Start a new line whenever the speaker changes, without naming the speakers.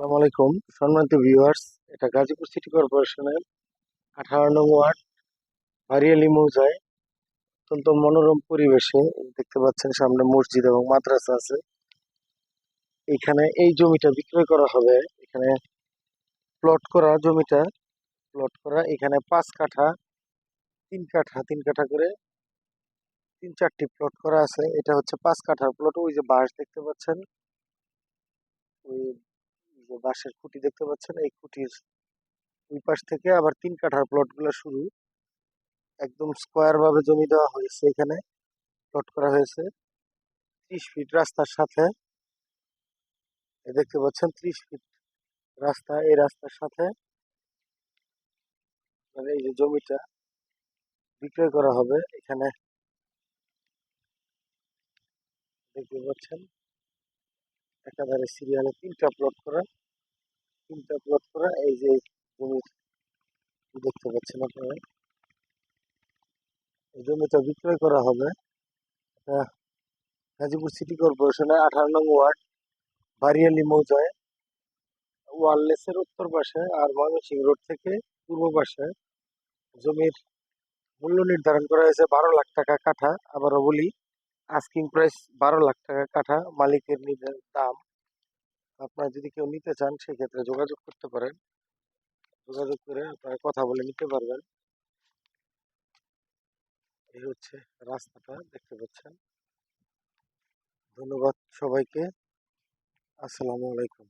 আসসালামু আলাইকুম সম্মানিত ভিউয়ার্স। এটা গাজীপুর সিটি কর্পোরেশনের 18 নং ওয়ার্ড বারিয়ালি মৌজায় অত্যন্ত মনোরম পরিবেশে দেখতে পাচ্ছেন সামনে মসজিদ এবং মাদ্রাসা আছে। এখানে এই জমিটা বিক্রয় করা হবে। এখানে প্লট করা জমিটা প্লট করা এখানে 5 কাঠা 3 কাঠা 3 কাঠা করে 3-4টি প্লট করা আছে। এটা হচ্ছে 5 কাঠার প্লট। ওই যে বাঁশ দেখতে পাচ্ছেন, ওই যে বাঁশের খুঁটি দেখতে পাচ্ছেন, এই খুঁটির ওই পাশ থেকে আবার 3 কাঠার প্লট গুলো শুরু। একদম স্কোয়ার ভাবে জমি দেওয়া হয়েছে। এখানে প্লট করা হয়েছে 30 ফিট রাস্তার সাথে। দেখতে পাচ্ছেন 30 ফিট রাস্তা। এই রাস্তার সাথে মানে এই যে জমিটা বিক্রয় করা হবে। এখানে দেখতে পাচ্ছেন একাধারে সিরিয়ালে 3টা প্লট করা এই যে জমি দেখতে পাচ্ছেন আপনারা। এই জমিটা বিক্রয় করা হবে। এটা গাজীপুর সিটি কর্পোরেশনের 18 নং ওয়ার্ড বারিয়ালি মৌজায় ওয়ারলেসের উত্তর পাশে আর ময়মনসিংহ রোড থেকে পূর্ব পাশে। জমির মূল্য নির্ধারণ করা হয়েছে 12 লাখ টাকা কাঠা। আবারও বলি, আস্কিং প্রাইস 12 লাখ টাকা কাঠা, মালিকের দাম। আপনারা যদি কেউ নিতে চান সেক্ষেত্রে যোগাযোগ করতে পারেন। যোগাযোগ করে আপনারা কথা বলে নিতে পারবেন। এই হচ্ছে রাস্তাটা দেখতে পাচ্ছেন। ধন্যবাদ সবাইকে। আসসালামু আলাইকুম।